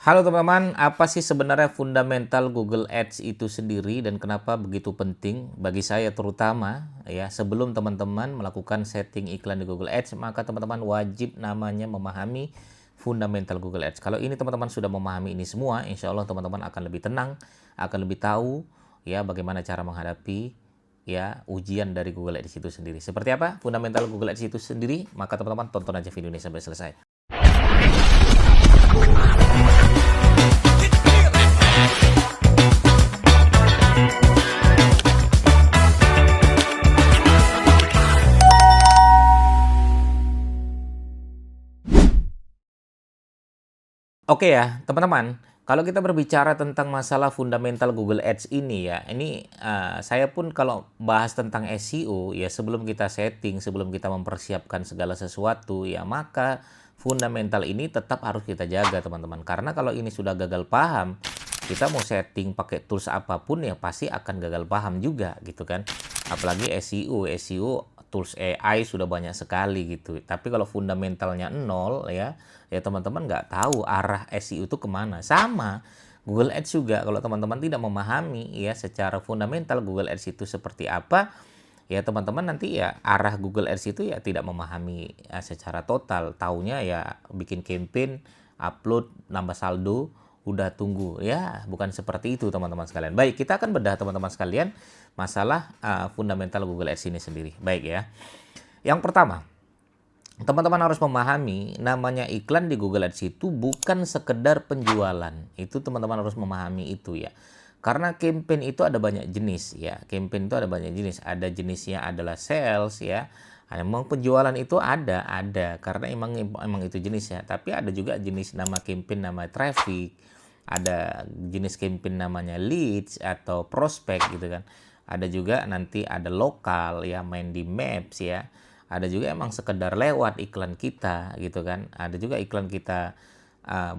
Halo teman-teman, apa sih sebenarnya fundamental Google Ads itu sendiri dan kenapa begitu penting bagi saya terutama ya sebelum teman-teman melakukan setting iklan di Google Ads maka teman-teman wajib namanya memahami fundamental Google Ads. Kalau ini teman-teman sudah memahami ini semua, insya Allah teman-teman akan lebih tenang, akan lebih tahu ya bagaimana cara menghadapi ya ujian dari Google Ads itu sendiri. Seperti apa fundamental Google Ads itu sendiri? Maka teman-teman tonton aja video ini sampai selesai. Oke ya, teman-teman, kalau kita berbicara tentang masalah fundamental Google Ads ini ya, ini saya pun kalau bahas tentang SEO ya sebelum kita setting, sebelum kita mempersiapkan segala sesuatu ya, maka fundamental ini tetap harus kita jaga teman-teman. Karena kalau ini sudah gagal paham, kita mau setting pakai tools apapun ya pasti akan gagal paham juga gitu kan. Apalagi SEO tools AI sudah banyak sekali gitu. Tapi kalau fundamentalnya nol ya teman-teman nggak tahu arah SEO itu kemana. Sama Google Ads juga, kalau teman-teman tidak memahami ya secara fundamental Google Ads itu seperti apa, ya teman-teman nanti ya arah Google Ads itu ya tidak memahami ya, secara total. Taunya ya bikin campaign, upload, nambah saldo, udah tunggu. Ya bukan seperti itu teman-teman sekalian. Baik, kita akan bedah teman-teman sekalian masalah fundamental Google Ads ini sendiri. Baik ya. Yang pertama, teman-teman harus memahami namanya iklan di Google Ads itu bukan sekedar penjualan. Itu teman-teman harus memahami itu ya. Karena campaign itu ada banyak jenis ya. Campaign itu ada banyak jenis. Ada jenisnya adalah sales ya. Emang penjualan itu ada karena emang itu jenisnya. Tapi ada juga jenis nama campaign nama traffic. Ada jenis campaign namanya leads atau prospek gitu kan. Ada juga nanti ada lokal ya, main di maps ya. Ada juga emang sekedar lewat iklan kita gitu kan. Ada juga iklan kita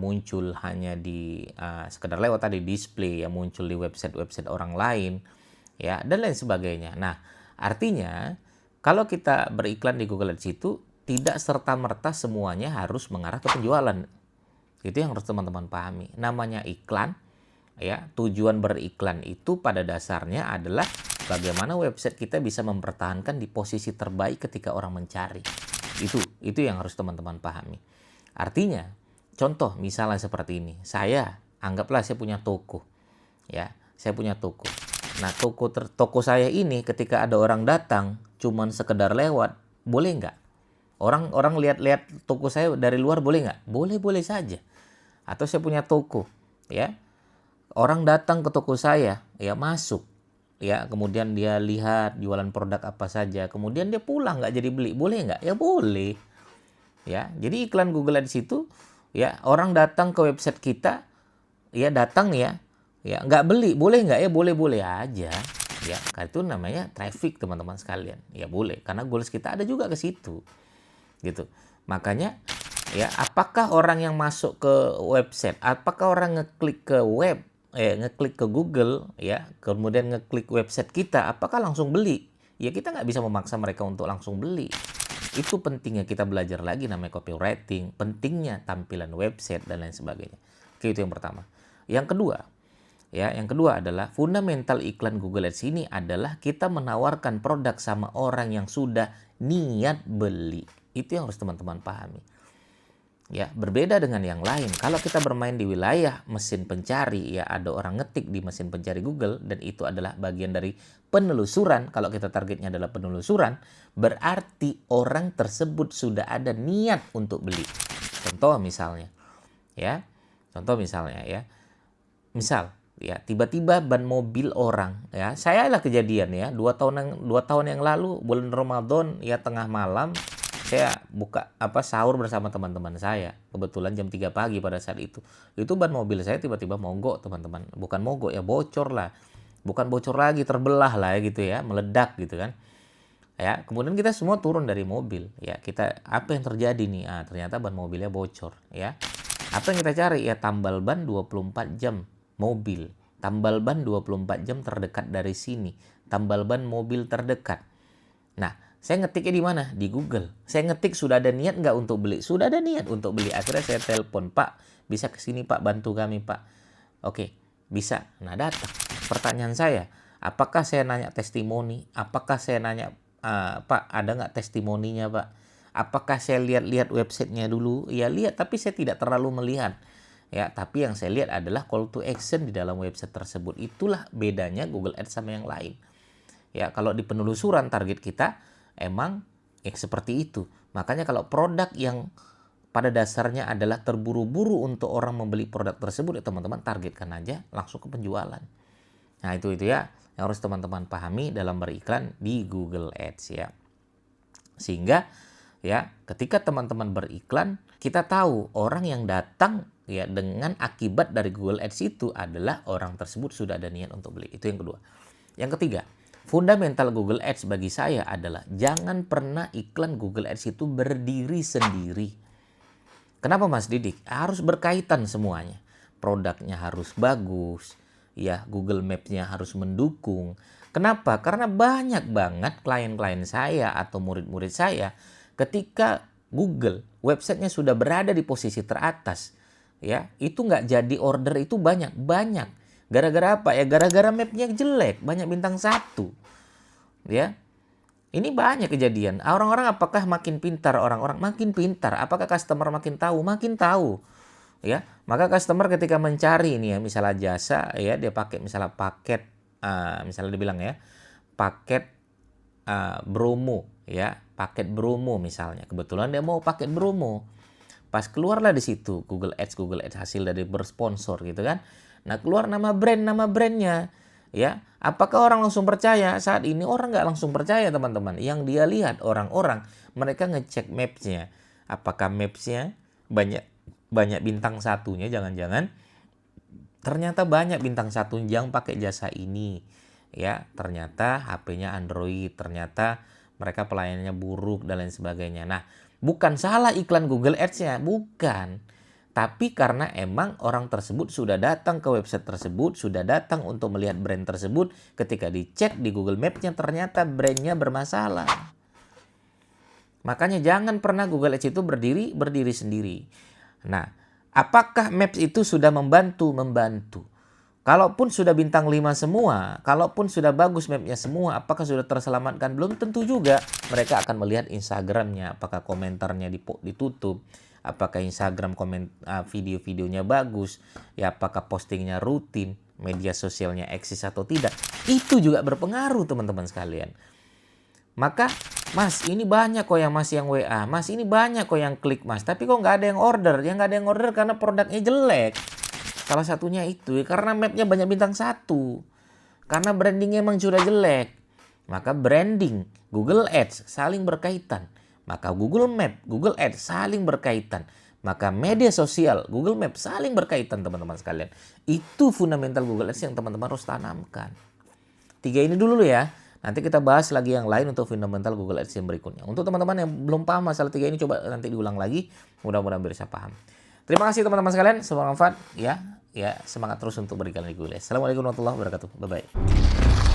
muncul hanya di sekedar lewat tadi display yang muncul di website orang lain ya dan lain sebagainya. Nah, artinya kalau kita beriklan di Google Ads itu tidak serta-merta semuanya harus mengarah ke penjualan. Itu yang harus teman-teman pahami. Namanya iklan ya, tujuan beriklan itu pada dasarnya adalah bagaimana website kita bisa mempertahankan di posisi terbaik ketika orang mencari. Itu yang harus teman-teman pahami. Artinya, contoh misalnya seperti ini. Anggaplah saya punya toko. Ya, saya punya toko. Nah, toko saya ini ketika ada orang datang cuman sekedar lewat, boleh nggak? Orang lihat-lihat toko saya dari luar boleh nggak? Boleh-boleh saja. Atau saya punya toko, ya. Orang datang ke toko saya, ya masuk, ya kemudian dia lihat jualan produk apa saja, kemudian dia pulang nggak jadi beli, boleh nggak? Ya boleh, ya. Jadi iklan Google Ads itu, ya orang datang ke website kita, ya datang ya nggak beli, boleh nggak? Ya boleh-boleh aja, ya. Itu namanya traffic teman-teman sekalian, ya boleh, karena goals kita ada juga ke situ, gitu. Makanya ya apakah orang yang masuk ke website, apakah orang ngeklik ke ngeklik ke Google ya kemudian ngeklik website kita apakah langsung beli? Ya kita nggak bisa memaksa mereka untuk langsung beli. Itu pentingnya kita belajar lagi namanya copywriting, pentingnya tampilan website dan lain sebagainya. Oke, itu yang pertama. Yang kedua adalah fundamental iklan Google Ads ini adalah kita menawarkan produk sama orang yang sudah niat beli. Itu yang harus teman-teman pahami. Ya, berbeda dengan yang lain. Kalau kita bermain di wilayah mesin pencari, ya ada orang ngetik di mesin pencari Google dan itu adalah bagian dari penelusuran. Kalau kita targetnya adalah penelusuran, berarti orang tersebut sudah ada niat untuk beli. Contoh misalnya, ya. Misal, ya tiba-tiba ban mobil orang, ya. Saya lah kejadian ya, 2 tahun yang lalu bulan Ramadan ya tengah malam saya buka sahur bersama teman-teman saya. Kebetulan jam 3 pagi pada saat itu. Itu ban mobil saya tiba-tiba mogok, teman-teman. Bukan mogok ya, bocor lah. Bukan bocor lagi, terbelah lah ya gitu ya, meledak gitu kan. Ya, kemudian kita semua turun dari mobil. Ya, apa yang terjadi nih? Ternyata ban mobilnya bocor, ya. Apa yang kita cari? Ya, tambal ban 24 jam mobil. Tambal ban 24 jam terdekat dari sini. Tambal ban mobil terdekat. Nah, Saya ngetiknya di mana? Di Google. Saya ngetik sudah ada niat nggak untuk beli? Sudah ada niat untuk beli. Akhirnya saya telepon, Pak, bisa ke sini Pak, bantu kami Pak. Oke, bisa. Nah datang. Pertanyaan saya, apakah saya nanya testimoni? Apakah saya nanya, Pak, ada nggak testimoninya Pak? Apakah saya lihat-lihat websitenya dulu? Ya lihat, tapi saya tidak terlalu melihat. Ya, tapi yang saya lihat adalah call to action di dalam website tersebut. Itulah bedanya Google Ads sama yang lain. Ya, kalau di penelusuran target kita emang seperti itu. Makanya kalau produk yang pada dasarnya adalah terburu-buru untuk orang membeli produk tersebut, ya teman-teman targetkan aja langsung ke penjualan. Nah itu ya yang harus teman-teman pahami dalam beriklan di Google Ads ya. Sehingga ya ketika teman-teman beriklan, kita tahu orang yang datang ya dengan akibat dari Google Ads itu adalah orang tersebut sudah ada niat untuk beli. Itu yang kedua. Yang ketiga, fundamental Google Ads bagi saya adalah jangan pernah iklan Google Ads itu berdiri sendiri. Kenapa Mas Didik? Harus berkaitan semuanya. Produknya harus bagus, ya Google Maps-nya harus mendukung. Kenapa? Karena banyak banget klien-klien saya atau murid-murid saya ketika Google websitenya sudah berada di posisi teratas, ya itu nggak jadi order itu banyak. Gara-gara apa ya? Gara-gara mapnya jelek, banyak bintang 1. Ya. Ini banyak kejadian. Orang-orang apakah makin pintar? Orang-orang makin pintar. Apakah customer makin tahu? Makin tahu. Ya. Maka customer ketika mencari ini ya, misalnya jasa ya, dia pakai misalnya paket misalnya dibilang ya, paket Bromo ya, paket Bromo misalnya. Kebetulan dia mau paket Bromo. Pas keluarlah di situ Google Ads hasil dari bersponsor gitu kan. Nah keluar nama brandnya ya. Apakah orang langsung percaya? Saat ini orang nggak langsung percaya teman-teman. Yang dia lihat orang-orang mereka ngecek mapsnya. Apakah mapsnya banyak bintang 1-nya? Jangan-jangan ternyata banyak bintang 1 yang pakai jasa ini. Ya ternyata HP-nya Android. Ternyata mereka pelayanannya buruk dan lain sebagainya. Nah bukan salah iklan Google Ads-nya, bukan. Tapi karena emang orang tersebut sudah datang ke website tersebut, sudah datang untuk melihat brand tersebut, ketika dicek di Google Maps-nya ternyata brandnya bermasalah. Makanya jangan pernah Google Ads itu berdiri sendiri. Nah, apakah Maps itu sudah membantu? Membantu. Kalaupun sudah bintang 5 semua, kalaupun sudah bagus mapnya semua, apakah sudah terselamatkan? Belum tentu juga. Mereka akan melihat Instagramnya, apakah komentarnya ditutup, apakah Instagram video-videonya bagus, ya apakah postingnya rutin, media sosialnya eksis atau tidak. Itu juga berpengaruh teman-teman sekalian. Maka, Mas ini banyak kok yang masih yang WA, Mas ini banyak kok yang klik Mas, tapi kok nggak ada yang order? Yang nggak ada yang order karena produknya jelek. Salah satunya itu karena mapnya banyak bintang 1. Karena brandingnya emang sudah jelek. Maka branding, Google Ads saling berkaitan. Maka Google Map, Google Ads saling berkaitan. Maka media sosial, Google Map saling berkaitan teman-teman sekalian. Itu fundamental Google Ads yang teman-teman harus tanamkan. 3 ini dulu ya. Nanti kita bahas lagi yang lain untuk fundamental Google Ads yang berikutnya. Untuk teman-teman yang belum paham masalah 3 ini, coba nanti diulang lagi. Mudah-mudahan bisa paham. Terima kasih teman-teman sekalian. Semoga manfaat ya. Ya, semangat terus untuk berikan di Google Ads. Assalamualaikum warahmatullahi wabarakatuh. Bye-bye.